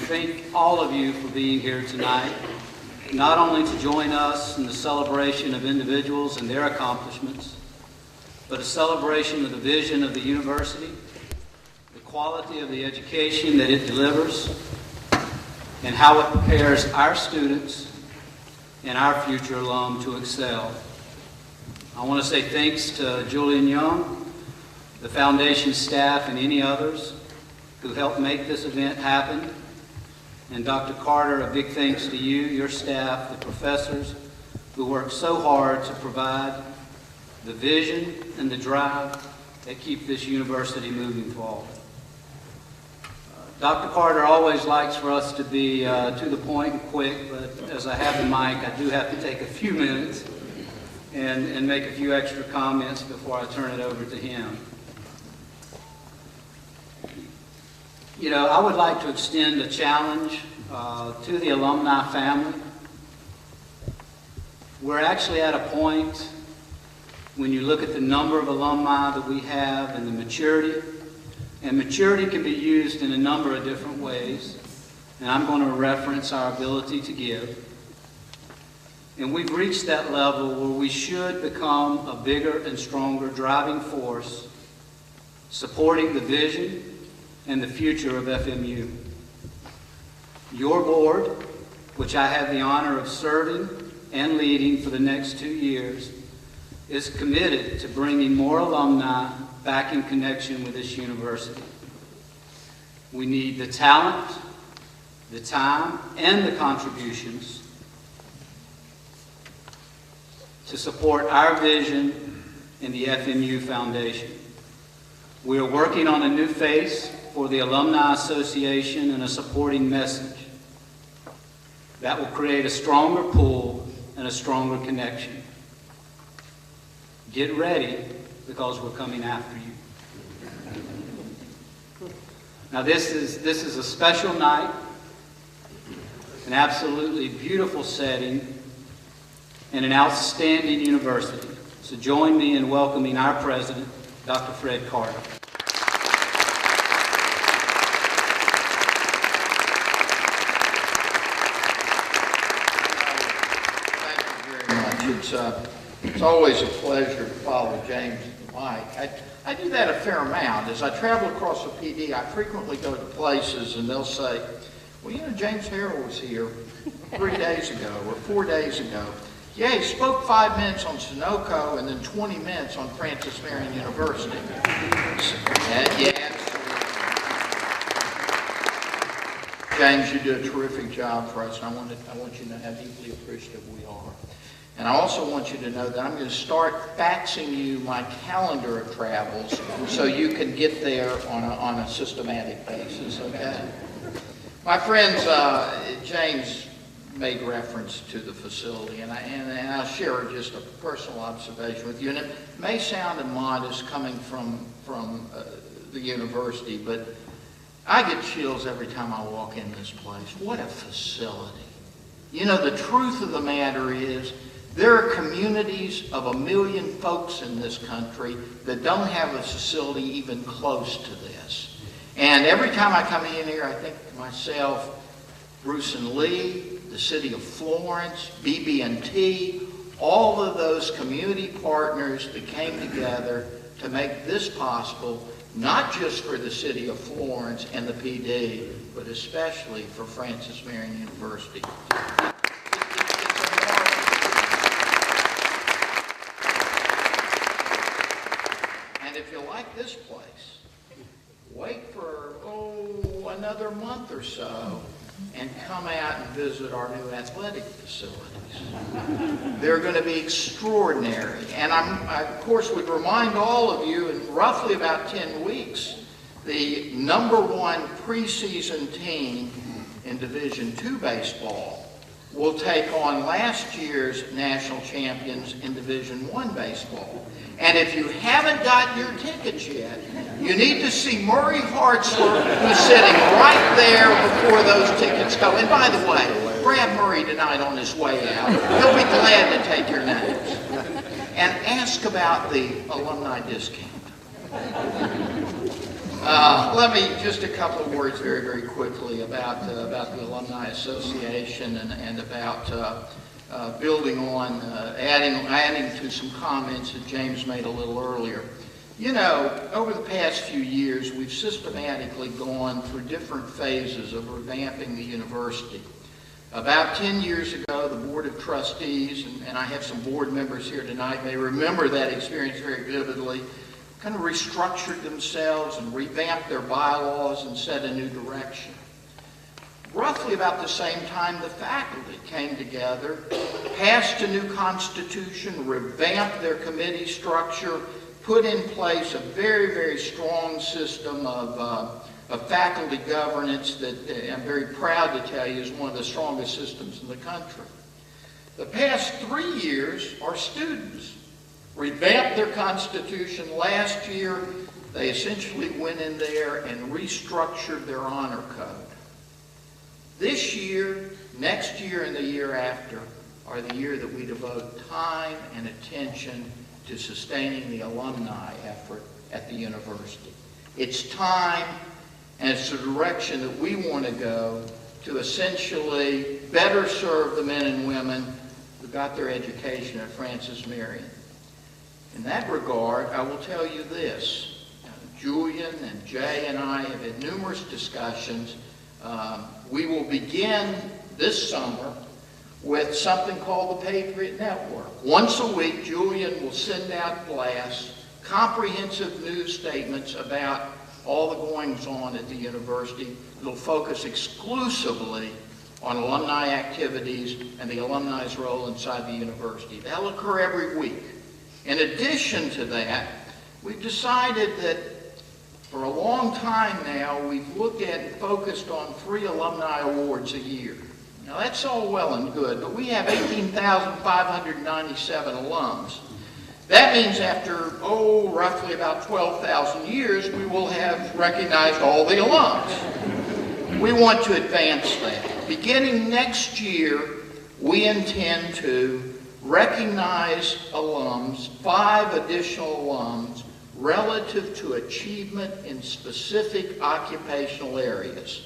Thank all of you for being here tonight, not only to join us in the celebration of individuals and their accomplishments, but a celebration of the vision of the university, the quality of the education that it delivers, and how it prepares our students and our future alum to excel. I want to say thanks to Julian Young, the foundation staff, and any others who helped make this event happen. And Dr. Carter, a big thanks to you, your staff, the professors who worked so hard to provide the vision and the drive that keep this university moving forward. Dr. Carter always likes for us to be to the point and quick, but as I have the mic, I do have to take a few minutes and make a few extra comments before I turn it over to him. You know, I would like to extend a challenge to the alumni family. We're actually at a point when you look at the number of alumni that we have and the maturity, and maturity can be used in a number of different ways, and I'm going to reference our ability to give. And we've reached that level where we should become a bigger and stronger driving force supporting the vision and the future of FMU. Your board, which I have the honor of serving and leading for the next 2 years, is committed to bringing more alumni back in connection with this university. We need the talent, the time, and the contributions to support our vision in the FMU Foundation. We are working on a new face for the Alumni Association and a supporting message that will create a stronger pull and a stronger connection. Get ready, because we're coming after you. Now this is a special night, an absolutely beautiful setting, and an outstanding university. So join me in welcoming our president, Dr. Fred Carter. It's always a pleasure to follow James and Mike. I do that a fair amount. As I travel across the PD, I frequently go to places and they'll say, well, you know, James Harrell was here 3 days ago or 4 days ago. Yeah, he spoke 5 minutes on Sunoco and then 20 minutes on Francis Marion University. Yeah, James, you do a terrific job for us, and I want you to know how deeply appreciative we are. And I also want you to know that I'm going to start faxing you my calendar of travels so you can get there on a systematic basis, okay? My friends, James made reference to the facility, and I'll share just a personal observation with you. And it may sound immodest coming from the university, but I get chills every time I walk in this place. What a facility. You know, the truth of the matter is, there are communities of 1 million folks in this country that don't have a facility even close to this. And every time I come in here, I think to myself, Bruce and Lee, the city of Florence, BB&T, all of those community partners that came together to make this possible, not just for the city of Florence and the PD, but especially for Francis Marion University. If you like this place, wait for, another month or so and come out and visit our new athletic facilities. They're going to be extraordinary. And I, of course, would remind all of you, in roughly about 10 weeks, the #1 preseason team in Division II baseball will take on last year's national champions in Division I baseball. And if you haven't gotten your tickets yet, you need to see Murray Hartzler, who's sitting right there before those tickets go. And by the way, Brad Murray tonight on his way out. He'll be glad to take your names. And ask about the alumni discount. Let me, just a couple of words very, very quickly about the Alumni Association and about building on, adding to some comments that James made a little earlier. You know, over the past few years, we've systematically gone through different phases of revamping the university. About 10 years ago, the Board of Trustees, and I have some board members here tonight, may remember that experience very vividly, kind of restructured themselves and revamped their bylaws and set a new direction. Roughly about the same time, the faculty came together, passed a new constitution, revamped their committee structure, put in place a very, very strong system of faculty governance that I'm very proud to tell you is one of the strongest systems in the country. The past 3 years, our students revamped their constitution. Last year, they essentially went in there and restructured their honor code. This year, next year, and the year after are the year that we devote time and attention to sustaining the alumni effort at the university. It's time, and it's the direction that we want to go to essentially better serve the men and women who got their education at Francis Marion. In that regard, I will tell you this. Julian and Jay and I have had numerous discussions. We will begin this summer with something called the Patriot Network. Once a week, Julian will send out blasts, comprehensive news statements about all the goings-on at the university. It'll focus exclusively on alumni activities and the alumni's role inside the university. That'll occur every week. In addition to that, we've decided that for a long time now, we've looked at and focused on 3 alumni awards a year. Now, that's all well and good, but we have 18,597 alums. That means after, roughly about 12,000 years, we will have recognized all the alums. We want to advance that. Beginning next year, we intend to recognize alums, 5 additional alums, relative to achievement in specific occupational areas.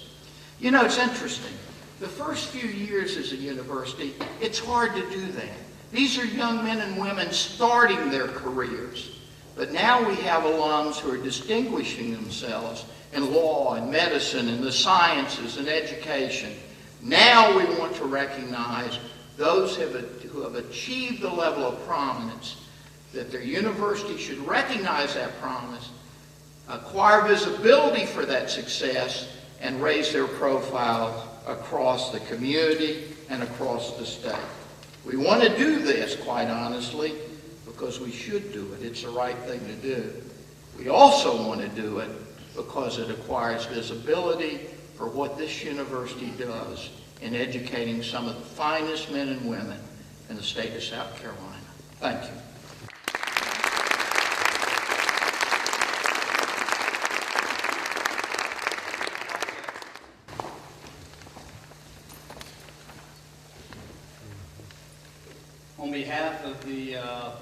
You know, it's interesting. The first few years as a university, it's hard to do that. These are young men and women starting their careers. But now we have alums who are distinguishing themselves in law and medicine and the sciences and education. Now we want to recognize those who have achieved the level of prominence that their university should recognize that promise, acquire visibility for that success, and raise their profile across the community and across the state. We want to do this, quite honestly, because we should do it. It's the right thing to do. We also want to do it because it acquires visibility for what this university does in educating some of the finest men and women in the state of South Carolina. Thank you. On behalf of the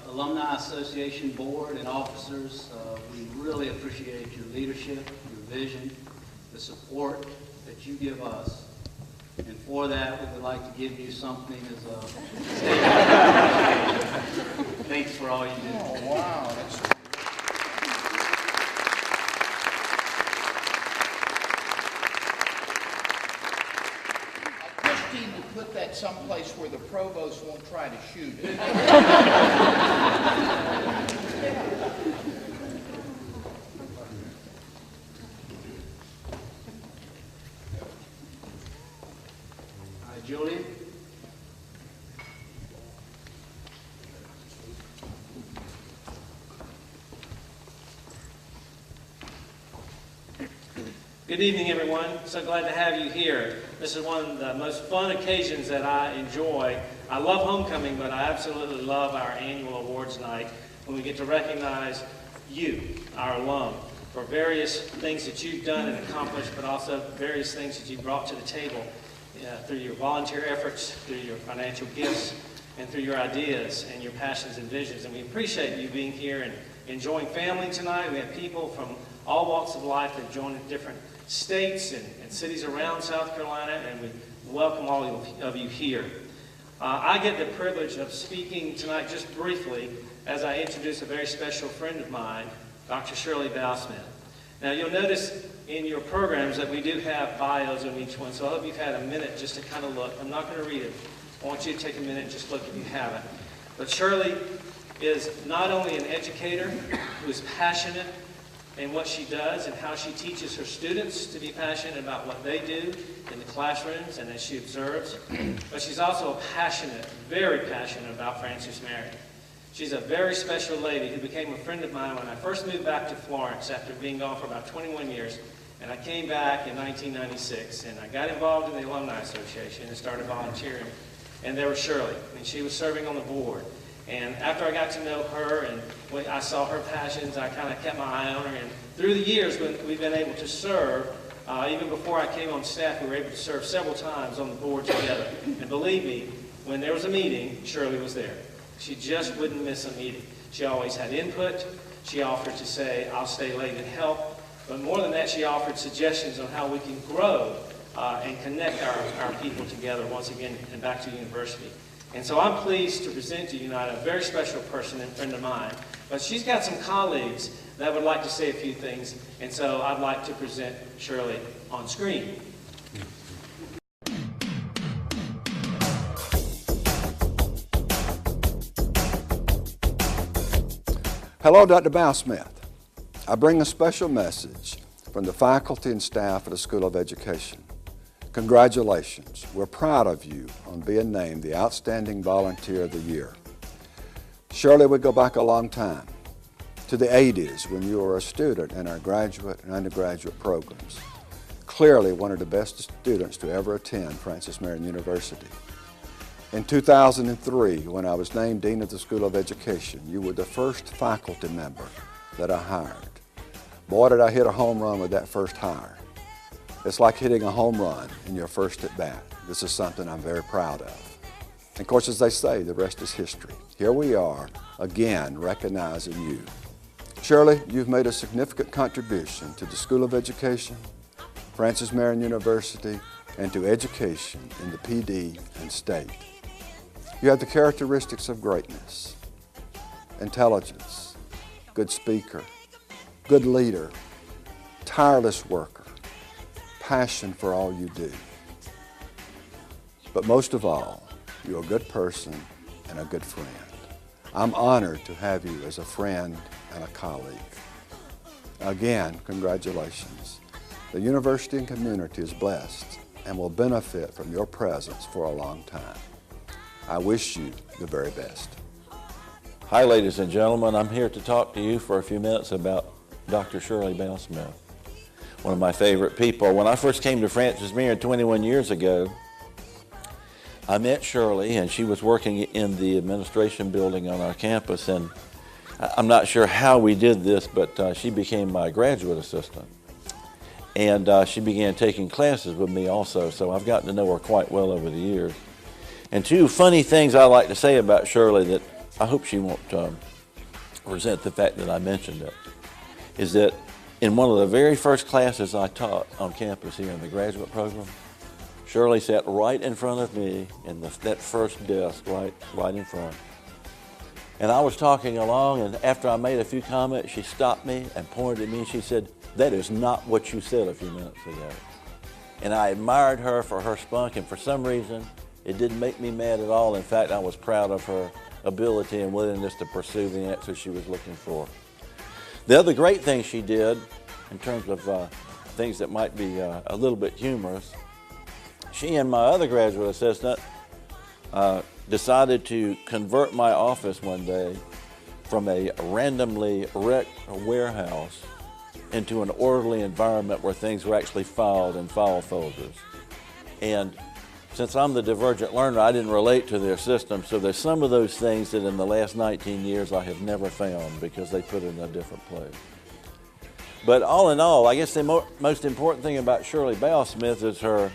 Alumni Association Board and officers, we really appreciate your leadership, your vision, the support that you give us. And for that, we would like to give you something as a statement. Thanks for all you do. Oh, wow. That's put that someplace where the provost won't try to shoot it. Julian? Good evening, everyone. So glad to have you here. This is one of the most fun occasions that I enjoy. I love homecoming, but I absolutely love our annual awards night when we get to recognize you, our alum, for various things that you've done and accomplished, but also various things that you brought to the table through your volunteer efforts, through your financial gifts, and through your ideas and your passions and visions. And we appreciate you being here and enjoying family tonight. We have people from all walks of life that joined in different states and cities around South Carolina, and we welcome all of you here. I get the privilege of speaking tonight just briefly as I introduce a very special friend of mine, Dr. Shirley Bowsmith. Now, you'll notice in your programs that we do have bios on each one, so I hope you've had a minute just to kind of look. I'm not going to read it. I want you to take a minute and just look if you haven't. But Shirley is not only an educator who is passionate in what she does and how she teaches her students to be passionate about what they do in the classrooms and as she observes, but she's also passionate, very passionate about Frances Marion. She's a very special lady who became a friend of mine when I first moved back to Florence after being gone for about 21 years. And I came back in 1996, and I got involved in the Alumni Association and started volunteering. And there was Shirley, and she was serving on the board. And after I got to know her and when I saw her passions, I kind of kept my eye on her. And through the years, when we've been able to serve, even before I came on staff, we were able to serve several times on the board together. And believe me, when there was a meeting, Shirley was there. She just wouldn't miss a meeting. She always had input. She offered to say, I'll stay late and help. But more than that, she offered suggestions on how we can grow and connect our people together once again and back to university. And so I'm pleased to present to you tonight a very special person and friend of mine. But she's got some colleagues that would like to say a few things. And so I'd like to present Shirley on screen. Hello, Dr. Bowsmith. I bring a special message from the faculty and staff at the School of Education. Congratulations. We're proud of you on being named the Outstanding Volunteer of the Year. Surely we go back a long time, to the 80s when you were a student in our graduate and undergraduate programs. Clearly one of the best students to ever attend Frances Marion University. In 2003, when I was named Dean of the School of Education, you were the first faculty member that I hired. Boy, did I hit a home run with that first hire. It's like hitting a home run in your first at bat. This is something I'm very proud of. And of course, as they say, the rest is history. Here we are, again, recognizing you. Shirley, you've made a significant contribution to the School of Education, Frances Marion University, and to education in the PD and state. You have the characteristics of greatness, intelligence, good speaker, good leader, tireless worker, passion for all you do. But most of all, you're a good person and a good friend. I'm honored to have you as a friend and a colleague. Again, congratulations. The university and community is blessed and will benefit from your presence for a long time. I wish you the very best. Hi, ladies and gentlemen. I'm here to talk to you for a few minutes about Dr. Shirley Bowsmith, one of my favorite people. When I first came to Frances Marion 21 years ago, I met Shirley, and she was working in the administration building on our campus, and I'm not sure how we did this, but she became my graduate assistant. And she began taking classes with me also, so I've gotten to know her quite well over the years. And two funny things I like to say about Shirley that I hope she won't resent the fact that I mentioned it, is that in one of the very first classes I taught on campus here in the graduate program, Shirley sat right in front of me in that first desk right in front. And I was talking along, and after I made a few comments, she stopped me and pointed at me and she said, "That is not what you said a few minutes ago." And I admired her for her spunk, and for some reason, it didn't make me mad at all. In fact, I was proud of her ability and willingness to pursue the answer she was looking for. The other great thing she did, in terms of things that might be a little bit humorous, she and my other graduate assistant decided to convert my office one day from a randomly wrecked warehouse into an orderly environment where things were actually filed in file folders. And since I'm the divergent learner, I didn't relate to their system, so there's some of those things that in the last 19 years I have never found because they put it in a different place. But all in all, I guess the most important thing about Shirley Bowsmith is her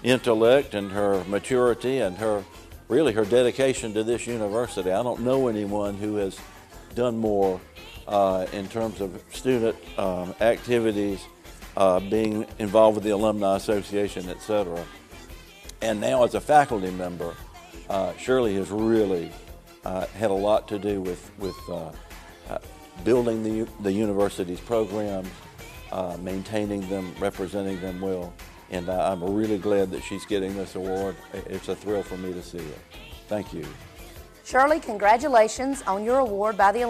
intellect and her maturity and her dedication to this university. I don't know anyone who has done more in terms of student activities, being involved with the Alumni Association, etc. And now as a faculty member, Shirley has really had a lot to do with building the university's programs, maintaining them, representing them well. And I'm really glad that she's getting this award. It's a thrill for me to see it. Thank you. Shirley, congratulations on your award by the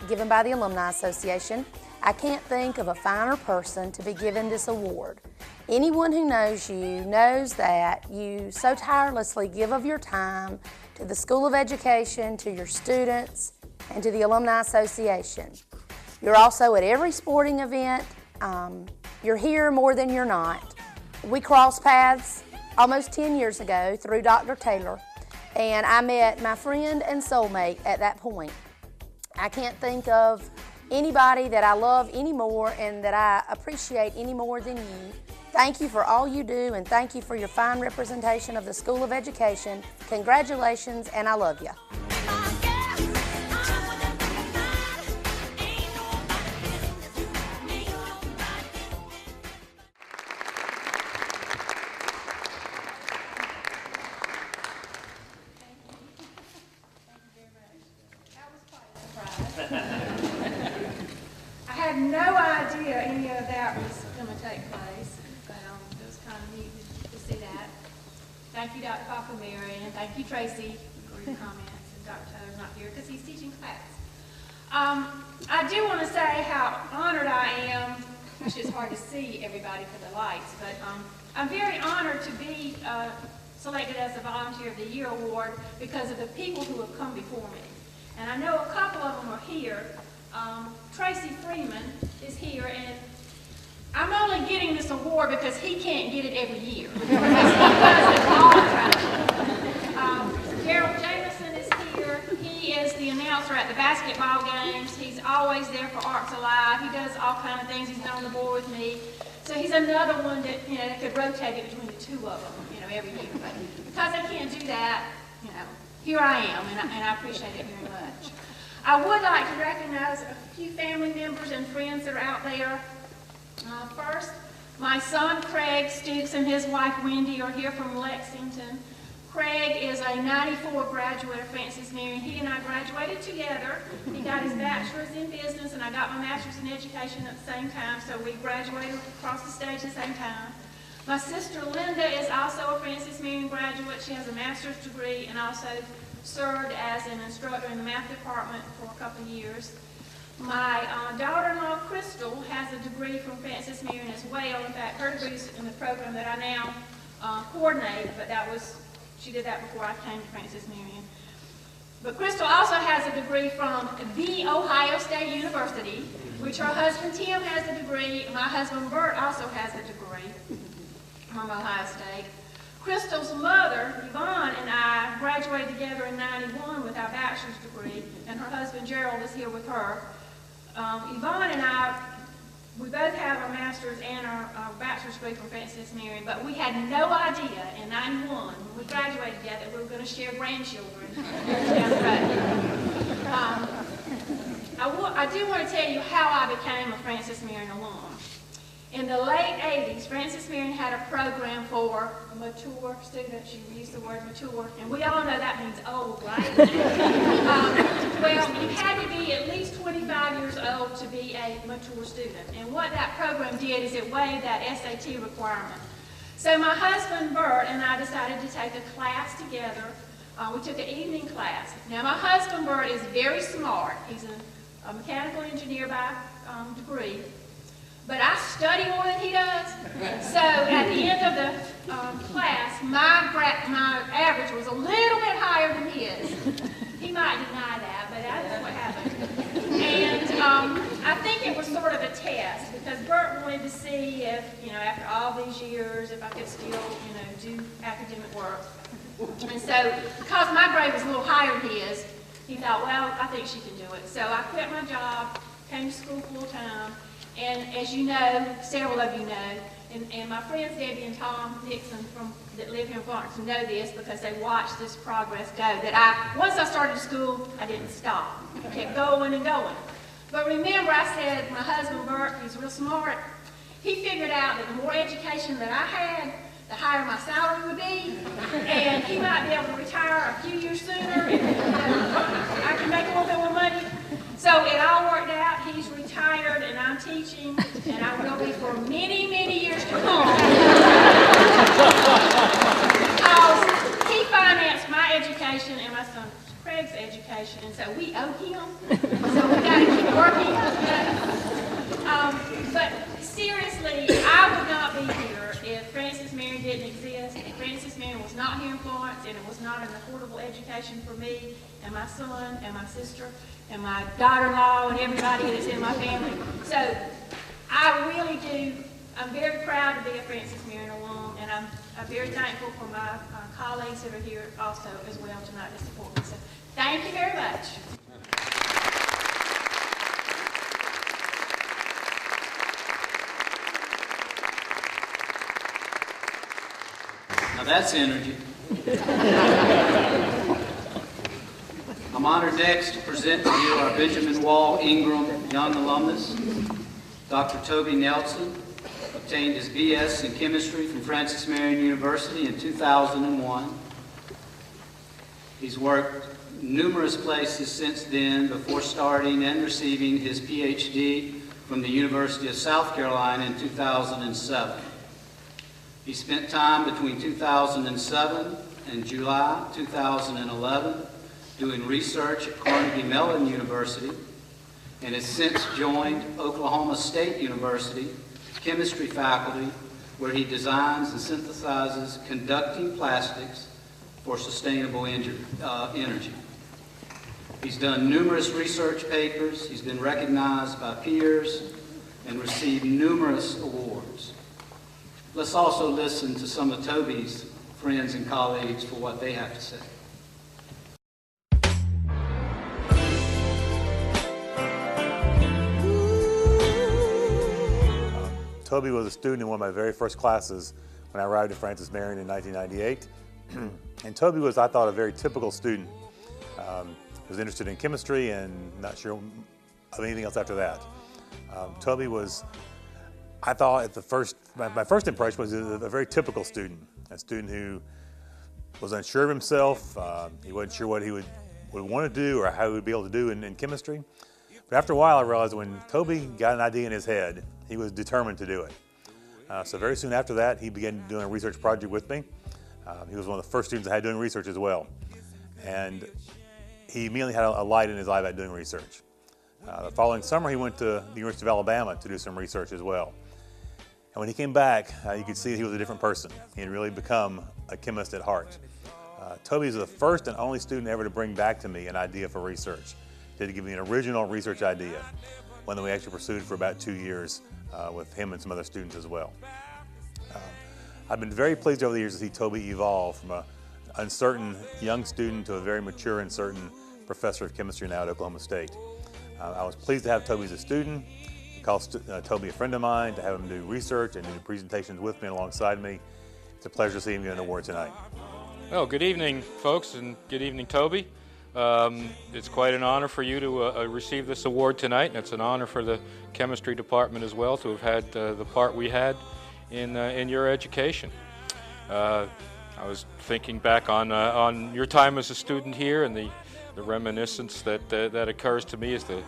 given by the Alumni Association. I can't think of a finer person to be given this award. Anyone who knows you knows that you so tirelessly give of your time to the School of Education, to your students, and to the Alumni Association. You're also at every sporting event. You're here more than you're not. We crossed paths almost 10 years ago through Dr. Taylor, and I met my friend and soulmate at that point. I can't think of anybody that I love anymore and that I appreciate any more than you. Thank you for all you do, and thank you for your fine representation of the School of Education. Congratulations, and I love you. I had no idea any of that was going to take place, but it was kind of neat to see that. Thank you, Dr. Papa Marion. Thank you, Tracy, for your comments. And Dr. Taylor's not here because he's teaching class. I do want to say how honored I am. Actually, it's hard to see everybody for the lights, but I'm very honored to be selected as the Volunteer of the Year award because of the people who have come before me. And I know a couple of them are here. Tracy Freeman is here, and I'm only getting this award because he can't get it every year. Because he does it all the time. Gerald Jameson is here. He is the announcer at the basketball games. He's always there for Arts Alive. He does all kinds of things. He's been on the board with me. So he's another one that, that could rotate it between the two of them, every year. But because I can't do that, here I am, and I appreciate it very much. I would like to recognize a few family members and friends that are out there. First, my son Craig Stooks and his wife Wendy are here from Lexington. Craig is a 94 graduate of Francis Marion. He and I graduated together. He got his bachelor's in business, and I got my master's in education at the same time, so we graduated across the stage at the same time. My sister Linda is also a Francis Marion graduate. She has a master's degree and also served as an instructor in the math department for a couple of years. My daughter-in-law Crystal has a degree from Francis Marion as well. In fact, her degree is in the program that I now coordinate, but she did that before I came to Francis Marion. But Crystal also has a degree from The Ohio State University, which her husband Tim has a degree. My husband Bert also has a degree from Ohio State. Crystal's mother, Yvonne, and I graduated together in '91 with our bachelor's degree, and her husband Gerald is here with her. Yvonne and I, we both have our master's and our bachelor's degree from Francis Marion, but we had no idea in '91 when we graduated together that we were going to share grandchildren down the road. I do want to tell you how I became a Francis Marion alum. In the late 80s, Francis Marion had a program for mature students. You use the word mature, and we all know that means old, right? Well, you had to be at least 25 years old to be a mature student. And what that program did is it waived that SAT requirement. So my husband, Bert, and I decided to take a class together. We took an evening class. Now, my husband, Bert, is very smart. He's a mechanical engineer by degree. But I study more than he does. So at the end of the class, my average was a little bit higher than his. He might deny that, but that's what happened. And I think it was sort of a test because Bert wanted to see if, after all these years, if I could still, do academic work. And so because my grade was a little higher than his, he thought, well, I think she can do it. So I quit my job, came to school full time. And as you know, several of you know, And my friends Debbie and Tom Nixon that live here in Florence know this because they watched this progress go. That once I started school, I didn't stop. I kept going and going. But remember, I said my husband Bert, he's real smart. He figured out that the more education that I had, the higher my salary would be, and he might be able to retire a few years sooner, and I can make a little bit more money. So it all worked out. He's retired, and I'm teaching, and I will be for many, many years to come. Because he financed my education and my son Craig's education, and so we owe him. So we got to keep working. But seriously, I would not be here if Francis Marion didn't exist. If Francis Marion was not here in Florence, and it was not an affordable education for me and my son and my sister and my daughter-in-law and everybody that's in my family. So I really do. I'm very proud to be a Francis Marion alum, and I'm very thankful for my colleagues that are here also as well tonight to support me. So thank you very much. Now that's energy. I'm honored next to present to you our Benjamin Wall Ingram Young alumnus. Dr. Toby Nelson obtained his BS in chemistry from Francis Marion University in 2001. He's worked numerous places since then before starting and receiving his PhD from the University of South Carolina in 2007. He spent time between 2007 and July 2011 doing research at Carnegie Mellon University, and has since joined Oklahoma State University chemistry faculty, where he designs and synthesizes conducting plastics for sustainable energy. He's done numerous research papers, he's been recognized by peers, and received numerous awards. Let's also listen to some of Toby's friends and colleagues for what they have to say. Toby was a student in one of my very first classes when I arrived at Francis Marion in 1998. And Toby was, I thought, a very typical student. He was interested in chemistry and not sure of anything else after that. Toby was, I thought at the my first impression was a very typical student, a student who was unsure of himself. He wasn't sure what he would want to do or how he would be able to do in chemistry. But after a while, I realized when Toby got an idea in his head, he was determined to do it. So very soon after that, he began doing a research project with me. He was one of the first students I had doing research as well. And he immediately had a light in his eye about doing research. The following summer, he went to the University of Alabama to do some research as well. And when he came back, you could see that he was a different person. He had really become a chemist at heart. Toby is the first and only student ever to bring back to me an idea for research. He did give me an original research idea, one that we actually pursued for about 2 years with him and some other students as well. I've been very pleased over the years to see Toby evolve from an uncertain young student to a very mature and certain professor of chemistry now at Oklahoma State. I was pleased to have Toby as a student, to call Toby a friend of mine, to have him do research and do presentations with me and alongside me. It's a pleasure to see him get an award tonight. Well, good evening, folks, and good evening, Toby. It's quite an honor for you to receive this award tonight, and it's an honor for the chemistry department as well to have had the part we had in your education. I was thinking back on your time as a student here, and the reminiscence that occurs to me is that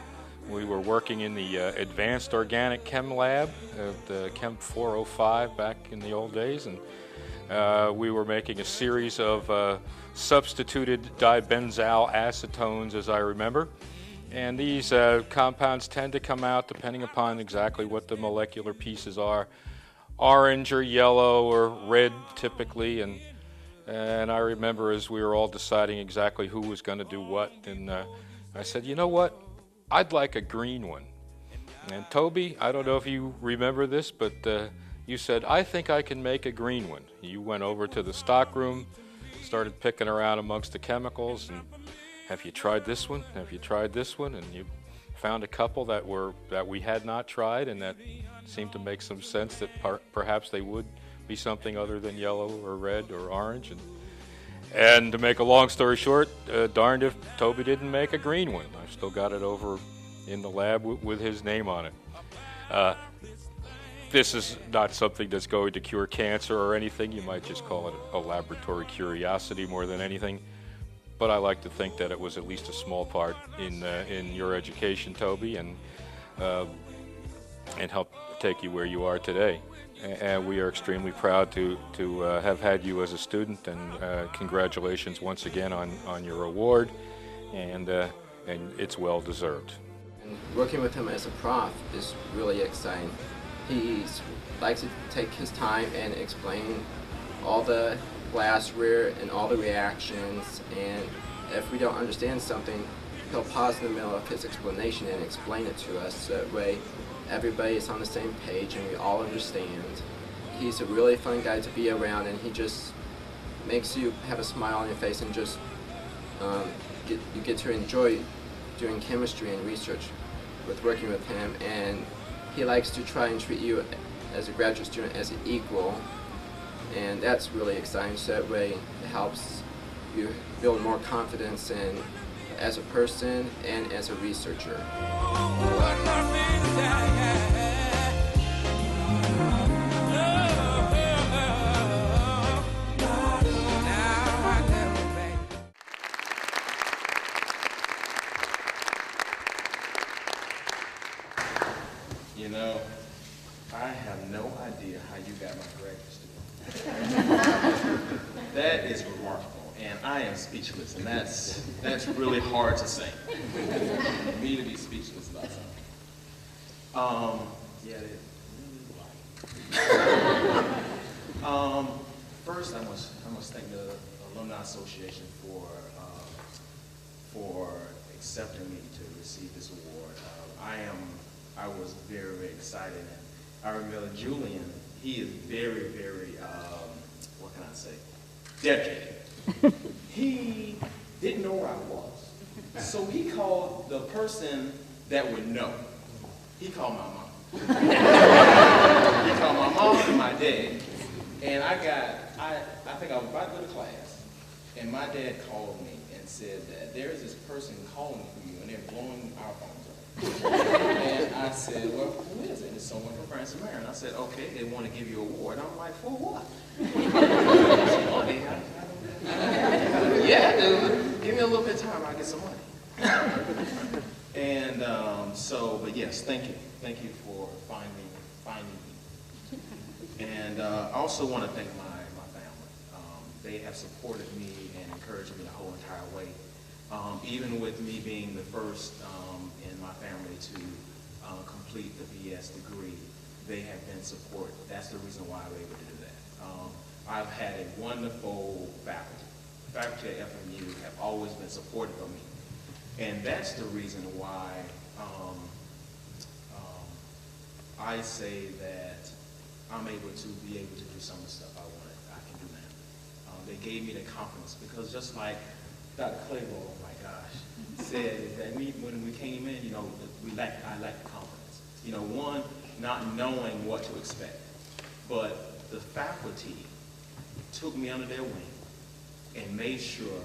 we were working in the advanced organic chem lab at the Chem 405 back in the old days, and we were making a series of substituted dibenzyl acetones, as I remember. And these compounds tend to come out, depending upon exactly what the molecular pieces are, orange or yellow or red typically. And I remember as we were all deciding exactly who was going to do what, and I said, you know what, I'd like a green one. And Toby, I don't know if you remember this, but you said, I think I can make a green one. You went over to the stock room, started picking around amongst the chemicals, and have you tried this one? Have you tried this one? And you found a couple that we had not tried and that seemed to make some sense that perhaps they would be something other than yellow or red or orange. And to make a long story short, darned if Toby didn't make a green one. I've still got it over in the lab with his name on it. This is not something that's going to cure cancer or anything. You might just call it a laboratory curiosity more than anything. But I like to think that it was at least a small part in your education, Toby, and helped take you where you are today. And we are extremely proud to have had you as a student, and congratulations once again on your award, and it's well deserved. And working with him as a prof is really exciting. He likes to take his time and explain all the glassware and all the reactions, and if we don't understand something, he'll pause in the middle of his explanation and explain it to us. That way everybody is on the same page and we all understand. He's a really fun guy to be around, and he just makes you have a smile on your face, and just you get to enjoy doing chemistry and research with working with him. And he likes to try and treat you as a graduate student as an equal, and that's really exciting. So that way it helps you build more confidence in as a person and as a researcher. You know, I have no idea how you got my graduate student. That is remarkable, and I am speechless, and that's really hard to say. For me to be speechless about something. Yeah, it really like. First, I must thank the Alumni Association for accepting me to receive this award. I was very, very excited, and I remember Julian, he is very, very, what can I say, dedicated. He didn't know where I was, so he called the person that would know. He called my mom. He called my mom and my dad, and I think I was about to go to class, and my dad called me and said that there's this person calling for you, and they're blowing our phones up. And I said, well, who is it? It's someone from Florence and Marion. I said, okay, they want to give you an award. I'm like, for what? Money. Yeah, dude. Give me a little bit of time, I'll get some money. And but yes, thank you. Thank you for finding me. And I also want to thank my family. They have supported me and encouraged me the whole entire way. Even with me being the first in my family to complete the BS degree, they have been supportive. That's the reason why I'm able to do that. I've had a wonderful faculty. The faculty at FMU have always been supportive of me. And that's the reason why I say that I'm able to be able to do some of the stuff I can do now. They gave me the confidence, because just like Dr. Claiborne, oh my gosh, said that when we came in, I lacked the confidence. One, not knowing what to expect. But the faculty took me under their wing and made sure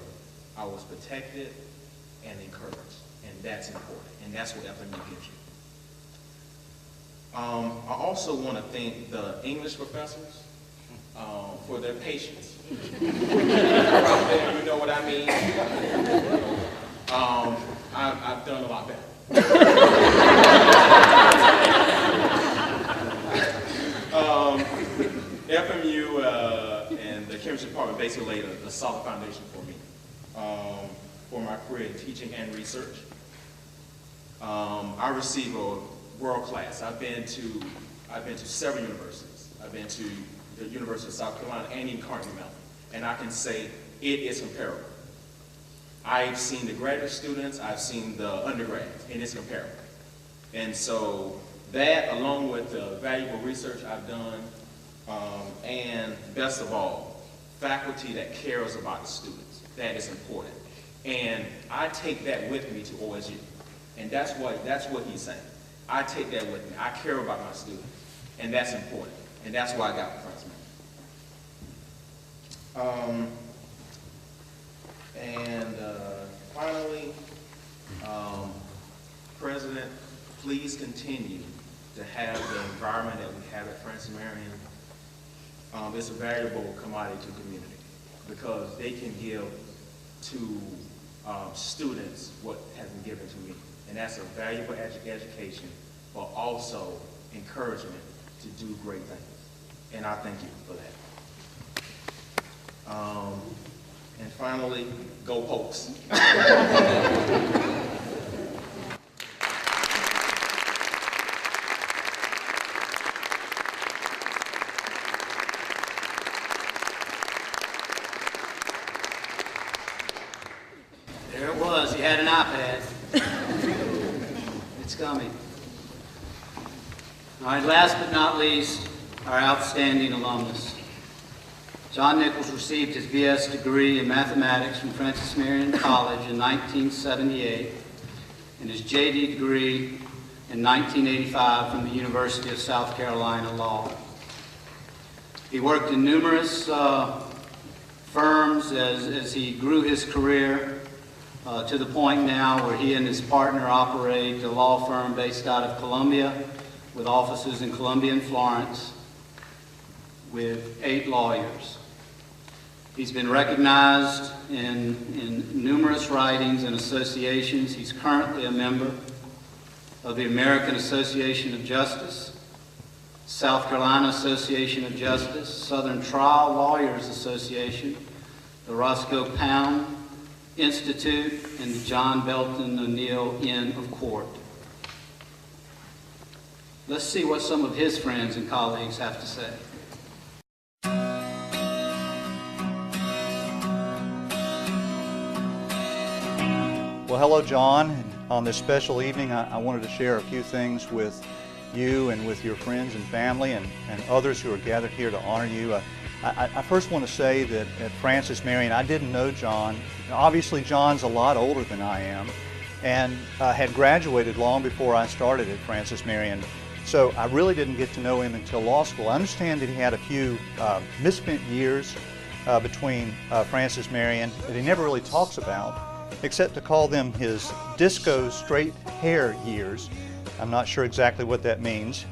I was protected and encouraged. And that's important. And that's what FMU gives you. I also want to thank the English professors for their patience. Right there, you know what I mean? I've done a lot better. FMU and the chemistry department basically laid a solid foundation for me for my career in teaching and research. I receive a world class. I've been to several universities. I've been to the University of South Carolina and in Carnegie Mellon, and I can say it is comparable. I've seen the graduate students, I've seen the undergrads, and it's comparable. And so that, along with the valuable research I've done, and best of all, faculty that cares about the students, that is important. And I take that with me to OSU. And that's what he's saying. I take that with me. I care about my students, and that's important. And that's why I got the French man. Finally, President, please continue to have the environment that we have at Francis Marion. It's a valuable commodity to the community because they can give to students what has been given to me. And that's a valuable education, but also encouragement to do great things. And I thank you for that. And finally, go Pokes. There it was. He had an iPad. It's coming. All right, last but not least, our outstanding alumnus. John Nichols received his BS degree in mathematics from Francis Marion College in 1978 and his JD degree in 1985 from the University of South Carolina Law. He worked in numerous firms as he grew his career to the point now where he and his partner operate a law firm based out of Columbia with offices in Columbia and Florence with 8 lawyers. He's been recognized in numerous writings and associations. He's currently a member of the American Association of Justice, South Carolina Association of Justice, Southern Trial Lawyers Association, the Roscoe Pound Institute, and the John Belton O'Neill Inn of Court. Let's see what some of his friends and colleagues have to say. Well, hello, John. And on this special evening, I wanted to share a few things with you and with your friends and family and others who are gathered here to honor you. I first want to say that at Francis Marion, I didn't know John. Obviously, John's a lot older than I am and had graduated long before I started at Francis Marion. So I really didn't get to know him until law school. I understand that he had a few misspent years between Francis Marion that he never really talks about, except to call them his disco straight hair years. I'm not sure exactly what that means.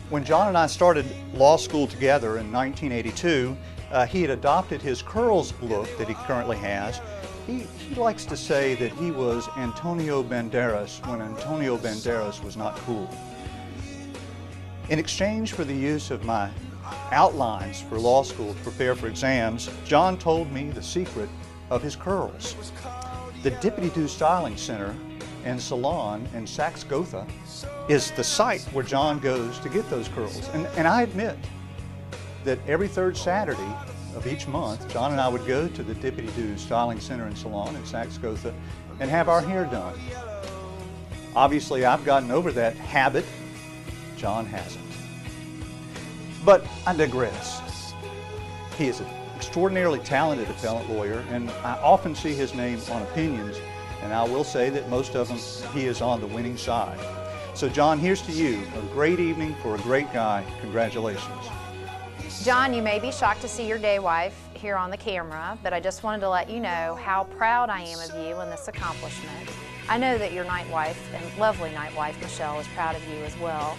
When John and I started law school together in 1982, he had adopted his curls look that he currently has. He likes to say that he was Antonio Banderas when Antonio Banderas was not cool. In exchange for the use of my outlines for law school to prepare for exams, John told me the secret of his curls. The Dippity-Doo Styling Center and Salon in Saxe-Gotha is the site where John goes to get those curls. And I admit that every third Saturday of each month, John and I would go to the Dippity-Doo Styling Center and Salon in Saxe-Gotha and have our hair done. Obviously, I've gotten over that habit. John hasn't. But I digress. He is an extraordinarily talented appellate lawyer, and I often see his name on opinions, and I will say that most of them he is on the winning side. So John, here's to you. A great evening for a great guy. Congratulations. John, you may be shocked to see your day wife here on the camera, but I just wanted to let you know how proud I am of you in this accomplishment. I know that your night wife, and lovely night wife, Michelle, is proud of you as well.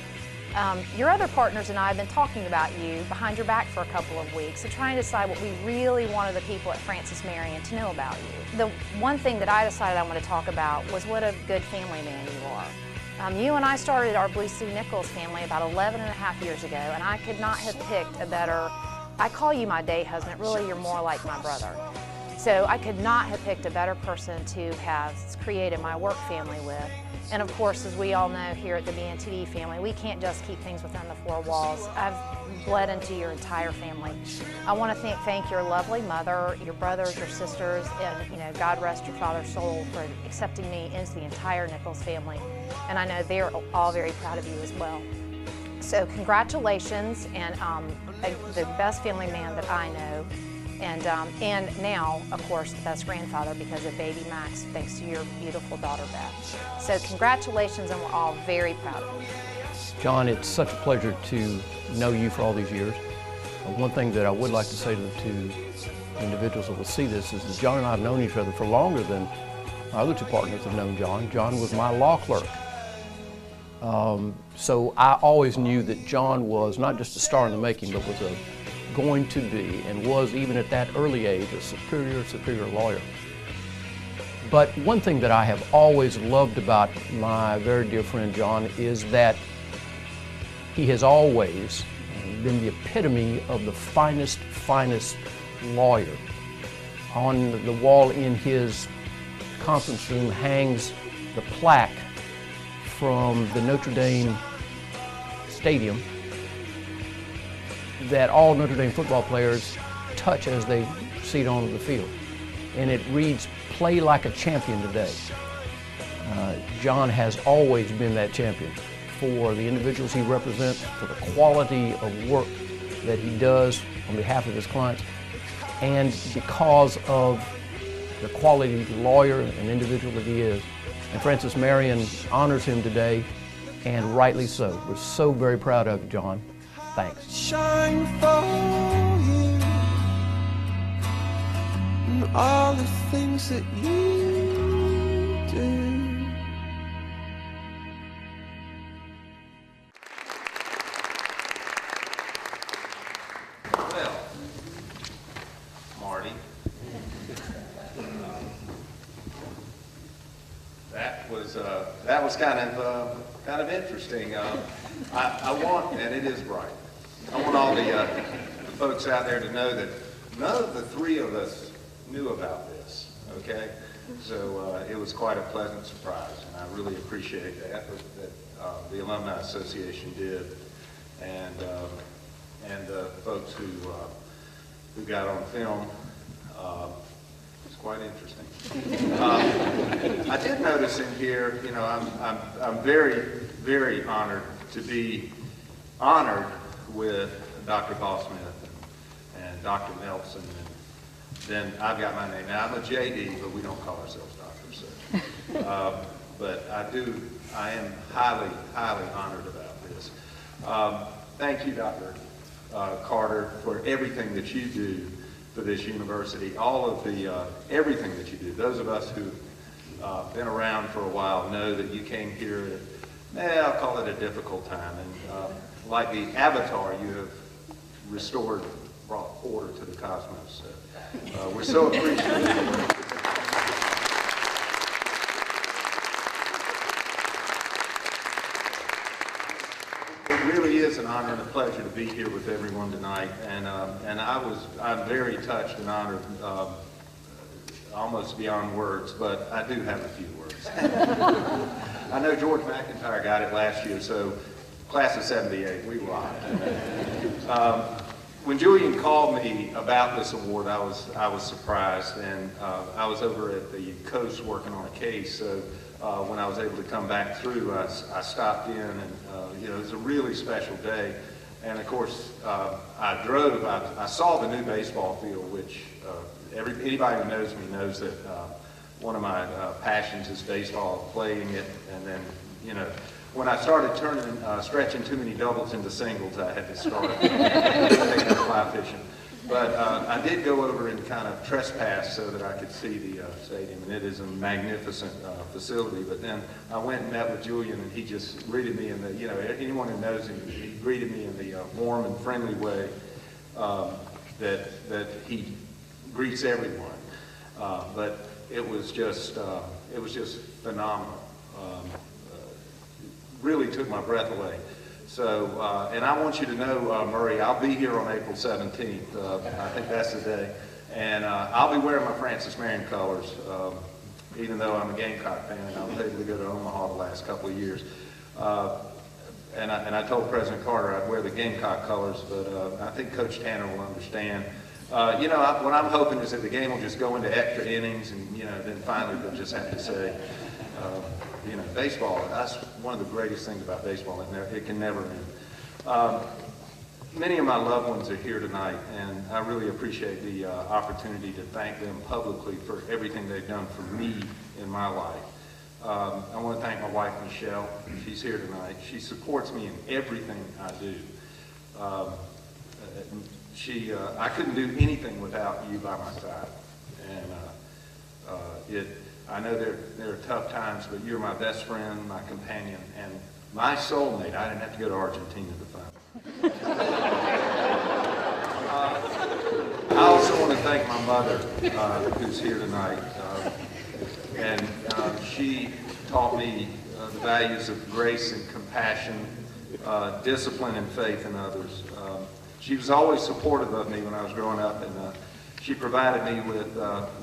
Your other partners and I have been talking about you behind your back for a couple of weeks and trying to decide what we really wanted the people at Francis Marion to know about you. The one thing that I decided I wanted to talk about was what a good family man you are. You and I started our Blue Sue Nichols family about 11 and a half years ago, and I could not have picked a better, I call you my day husband, really you're more like my brother. So I could not have picked a better person to have created my work family with. And of course, as we all know here at the BNTD family, we can't just keep things within the 4 walls. I've bled into your entire family. I want to thank your lovely mother, your brothers, your sisters, and God rest your father's soul for accepting me into the entire Nichols family. And I know they're all very proud of you as well. So congratulations, and the best family man that I know. And now, of course, the best grandfather because of baby Max, thanks to your beautiful daughter, Beth. So congratulations, and we're all very proud of you. John, it's such a pleasure to know you for all these years. One thing that I would like to say to the two individuals that will see this is that John and I have known each other for longer than my other two partners have known John. John was my law clerk. So I always knew that John was not just a star in the making, but was going to be, and was even at that early age, a superior lawyer. But one thing that I have always loved about my very dear friend John is that he has always been the epitome of the finest lawyer. On the wall in his conference room hangs the plaque from the Notre Dame Stadium that all Notre Dame football players touch as they seat onto the field. And it reads, "Play like a champion today." John has always been that champion for the individuals he represents, for the quality of work that he does on behalf of his clients, and because of the quality lawyer and individual that he is. And Francis Marion honors him today, and rightly so. We're so very proud of you, John. Thanks. Shine for you and all the things that you do. Well, Marty, that was kind of interesting. I want, and it is bright. I want all the folks out there to know that none of the three of us knew about this. Okay, so it was quite a pleasant surprise, and I really appreciate that the Alumni Association did, and the folks who got on film. It's quite interesting. I did notice in here, you know, I'm very honored to be honored with Dr. Ball-Smith and Dr. Nelson, and then I've got my name. Now I'm a JD, but we don't call ourselves doctors. So. But I am highly honored about this. Thank you, Dr. Carter, for everything that you do for this university, all of the, everything that you do. Those of us who've been around for a while know that you came here at, I'll call it a difficult time, and like the Avatar, you have brought order to the cosmos. So, we're so appreciative. It really is an honor and a pleasure to be here with everyone tonight, and I'm very touched and honored, almost beyond words, but I do have a few words. I know George McIntyre got it last year, so class of '78, we rocked. When Julian called me about this award, I was surprised, and I was over at the coast working on a case, so when I was able to come back through, I stopped in, and you know, it was a really special day. And of course, I saw the new baseball field, which anybody who knows me knows that one of my passions is baseball, playing it, and then, you know, when I started stretching too many doubles into singles, I had to start taking fly fishing. But I did go over and kind of trespass so that I could see the stadium, and it is a magnificent facility. But then I went and met with Julian, and he just greeted me in the, you know, anyone who knows him, he greeted me in the warm and friendly way that he greets everyone. But it was just phenomenal. Really took my breath away. So, and I want you to know, Murray, I'll be here on April 17th. I think that's the day. And I'll be wearing my Francis Marion colors, even though I'm a Gamecock fan, and I was able to go to Omaha the last couple of years. And I told President Carter I'd wear the Gamecock colors, but I think Coach Tanner will understand. You know, what I'm hoping is that the game will just go into extra innings, and, you know, then finally they'll just have to say, you know, baseball, that's one of the greatest things about baseball. It can never end. Many of my loved ones are here tonight, and I really appreciate the opportunity to thank them publicly for everything they've done for me in my life. I want to thank my wife, Michelle. She's here tonight. She supports me in everything I do. I couldn't do anything without you by my side. And I know there are tough times, but you're my best friend, my companion, and my soulmate. I didn't have to go to Argentina to find. I also want to thank my mother, who's here tonight. And she taught me the values of grace and compassion, discipline and faith in others. She was always supportive of me when I was growing up, and she provided me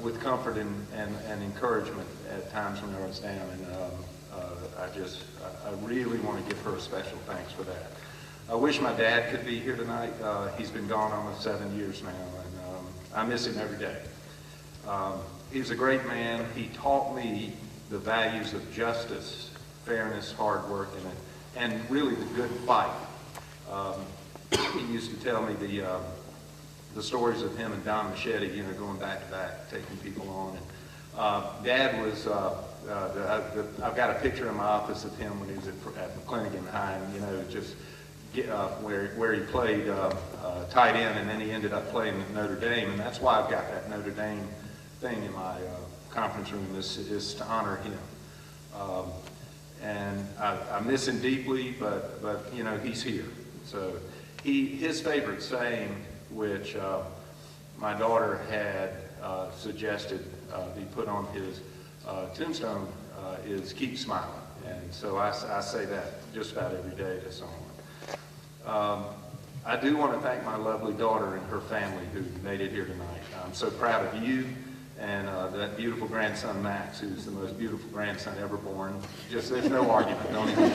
with comfort and encouragement at times when I was down. And I really want to give her a special thanks for that. I wish my dad could be here tonight. He's been gone almost 7 years now, and I miss him every day. He was a great man. He taught me the values of justice, fairness, hard work, and really the good fight. He used to tell me the stories of him and Don Machete, you know, going back to back, taking people on. And Dad was, I've got a picture in my office of him when he was at McClinigan High, and, you know, just where he played tight end, and then he ended up playing at Notre Dame, and that's why I've got that Notre Dame thing in my conference room is to honor him. And I miss him deeply, but you know, he's here. So his favorite saying, which my daughter had suggested be put on his tombstone, is "keep smiling." And so I say that just about every day to someone. I do want to thank my lovely daughter and her family who made it here tonight. I'm so proud of you and that beautiful grandson, Max, who's the most beautiful grandson ever born. Just, there's no argument, don't even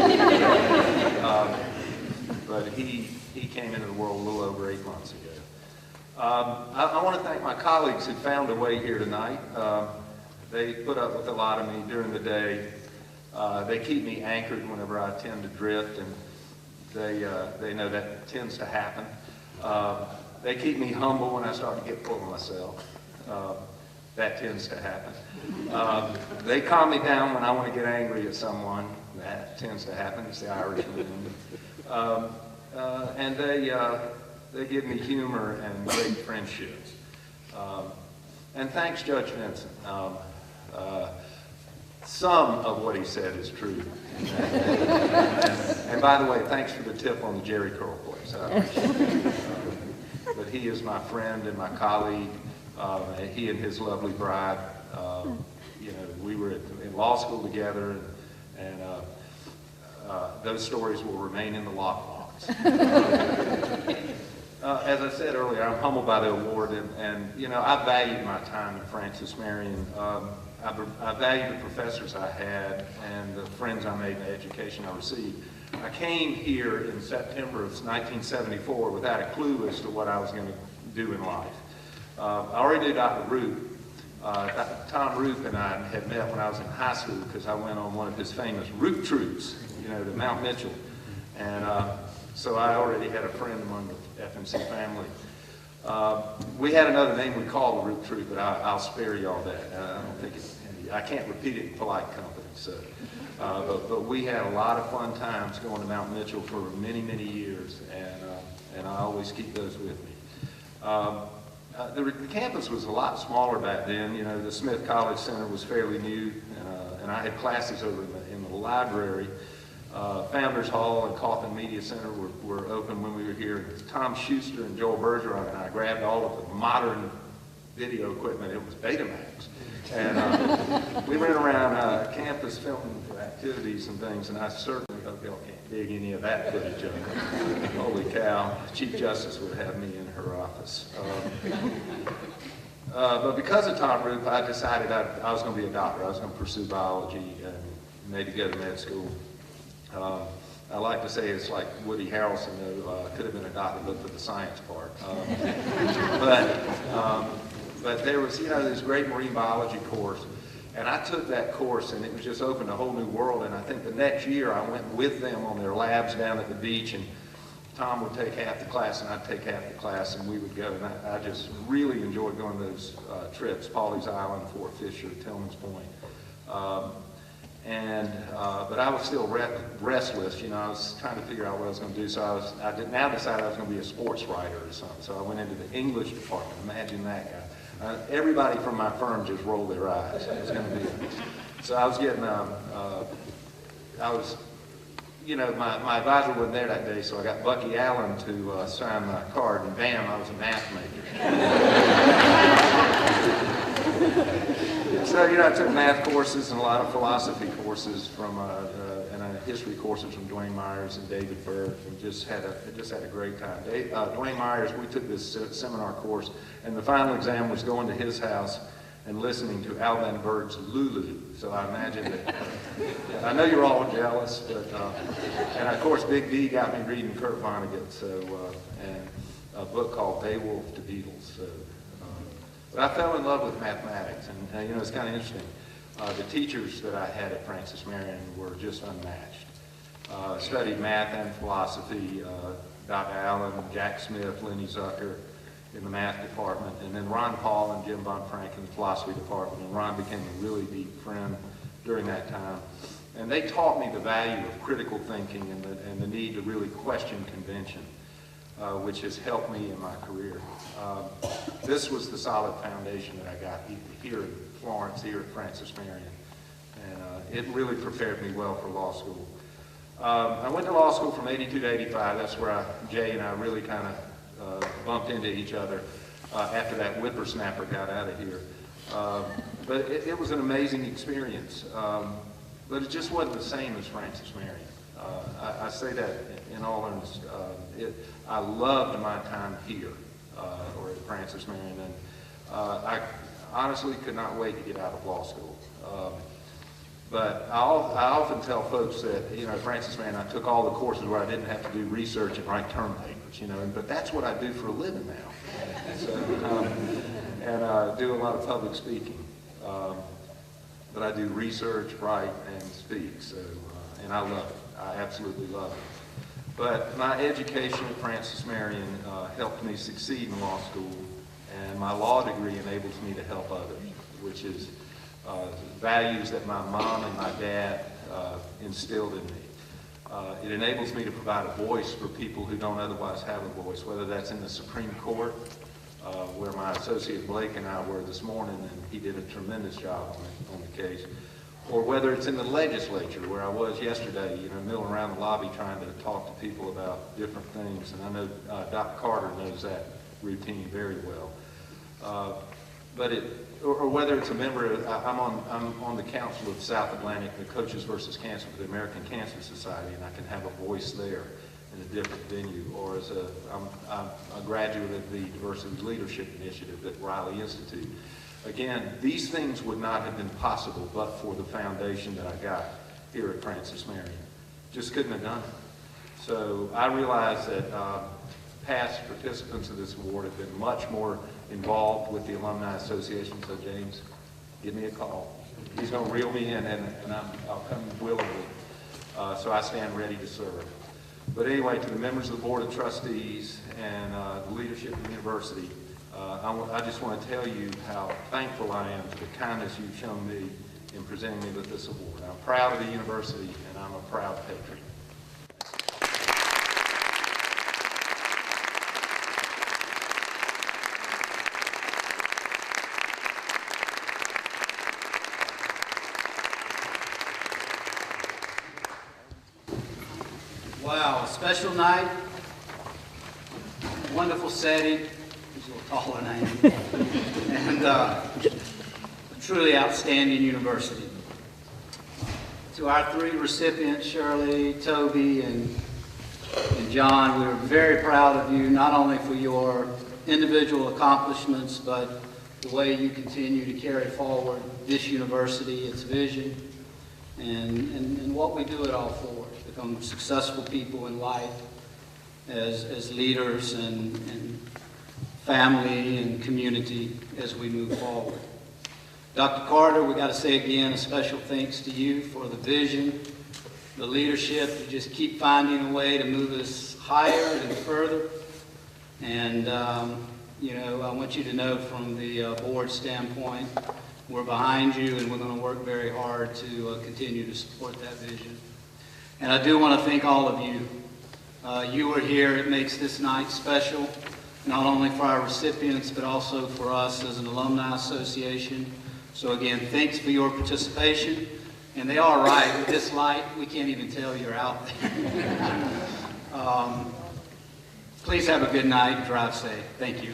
but he came into the world a little over 8 months ago. I want to thank my colleagues who found a way here tonight. They put up with a lot of me during the day. They keep me anchored whenever I tend to drift, and they know that tends to happen. They keep me humble when I start to get full of myself. That tends to happen. They calm me down when I want to get angry at someone. That tends to happen. It's the Irishman in me. And they give me humor and great friendships. And thanks, Judge Vincent. Some of what he said is true. And by the way, thanks for the tip on the Jerry curl place. I appreciate it. But he is my friend and my colleague. He and his lovely bride, you know, we were in law school together, and those stories will remain in the lockbox. As I said earlier, I'm humbled by the award, and you know, I valued my time at Francis Marion. I value the professors I had and the friends I made and the education I received. I came here in September of 1974 without a clue as to what I was going to do in life. I already knew Dr. Roop. Tom Roop and I had met when I was in high school because I went on one of his famous Roop troops, you know, to Mount Mitchell. And so I already had a friend among the FMC family. We had another name we called the Roop Troop, but I'll spare you all that. I don't think I can't repeat it in polite company. So, but we had a lot of fun times going to Mount Mitchell for many, many years, and I always keep those with me. The campus was a lot smaller back then. You know, the Smith College Center was fairly new, and I had classes over in the library. Founders Hall and Coffin Media Center were open when we were here. Tom Schuster and Joel Bergeron and I grabbed all of the modern video equipment. It was Betamax. And we ran around campus filming for activities and things, and I certainly hope y'all can't dig any of that footage up. Holy cow, Chief Justice would have me in her office. But because of Tom Roop, I decided I was going to be a doctor. I was going to pursue biology and maybe go to med school. I like to say it's like Woody Harrelson, though, could have been a doctor, but for the science part. But there was, you know, this great marine biology course, and I took that course, and it was just opened a whole new world. And I think the next year I went with them on their labs down at the beach, and Tom would take half the class and I'd take half the class, and we would go. And I just really enjoyed going to those trips, Pawleys Island, Fort Fisher, Tillman's Point. But I was still restless. You know, I was trying to figure out what I was going to do. So I now decided I was going to be a sports writer or something. So I went into the English department. Imagine that guy. Everybody from my firm just rolled their eyes. It was going to be. So I was getting. You know, my advisor wasn't there that day, so I got Bucky Allen to sign my card, and bam, I was a math major. So, you know, I took math courses and a lot of philosophy courses from, and history courses from Dwayne Myers and David Burke, and just had a great time. Dwayne Myers, we took this seminar course, and the final exam was going to his house and listening to Alvin Berg's Lulu. So I imagine that, I know you're all jealous, but, and of course Big D got me reading Kurt Vonnegut, and a book called Beowulf to Beatles. So, but I fell in love with mathematics, and you know, it's kind of interesting. The teachers that I had at Francis Marion were just unmatched. Studied math and philosophy, Dr. Allen, Jack Smith, Lenny Zucker, in the math department, and then Ron Paul and Jim Von Frank in the philosophy department, and Ron became a really deep friend during that time. And they taught me the value of critical thinking and the need to really question convention, which has helped me in my career. This was the solid foundation that I got here in Florence, here at Francis Marion, and it really prepared me well for law school. I went to law school from '82 to '85. That's where Jay and I really kind of bumped into each other after that whippersnapper got out of here. But it was an amazing experience. But it just wasn't the same as Francis Marion. I say that in all earnest. I loved my time here, or at Francis Marion, and I honestly could not wait to get out of law school. But I often tell folks that, you know, at Francis Marion, I took all the courses where I didn't have to do research and write term papers, you know, but that's what I do for a living now. So, and I do a lot of public speaking. But I do research, write, and speak, so, and I love it. I absolutely love it. But my education at Francis Marion helped me succeed in law school, and my law degree enables me to help others, which is values that my mom and my dad instilled in me. It enables me to provide a voice for people who don't otherwise have a voice, whether that's in the Supreme Court, where my associate Blake and I were this morning, and he did a tremendous job on the case, or whether it's in the legislature, where I was yesterday, you know, milling around the lobby trying to talk to people about different things, and I know Dr. Carter knows that routine very well. Or whether it's a member of, I'm on the council of South Atlantic, the Coaches versus Cancer for the American Cancer Society, and I can have a voice there in a different venue, or as I'm a graduate of the Diversity Leadership Initiative at Riley Institute. Again, these things would not have been possible but for the foundation that I got here at Francis Marion. Just couldn't have done it. So I realize that past participants of this award have been much more involved with the Alumni Association, so James, give me a call. He's going to reel me in, and I'll come willingly. So I stand ready to serve. But anyway, to the members of the Board of Trustees and the leadership of the university, I just want to tell you how thankful I am for the kindness you've shown me in presenting me with this award. I'm proud of the university, and I'm a proud patriot. Wow, a special night, wonderful setting. He's a little taller than I am. And a truly outstanding university. To our three recipients, Shirley, Toby, and John, we're very proud of you, not only for your individual accomplishments, but the way you continue to carry forward this university, its vision, and what we do it all for. Become successful people in life as leaders and family and community as we move forward. Dr. Carter, we got to say again a special thanks to you for the vision, the leadership. You just keep finding a way to move us higher and further. And, you know, I want you to know from the board standpoint, we're behind you and we're going to work very hard to continue to support that vision. And I do want to thank all of you. You are here. It makes this night special, not only for our recipients, but also for us as an alumni association. So again, thanks for your participation. And they are right, with this light, we can't even tell you're out there. Please have a good night and drive safe. Thank you.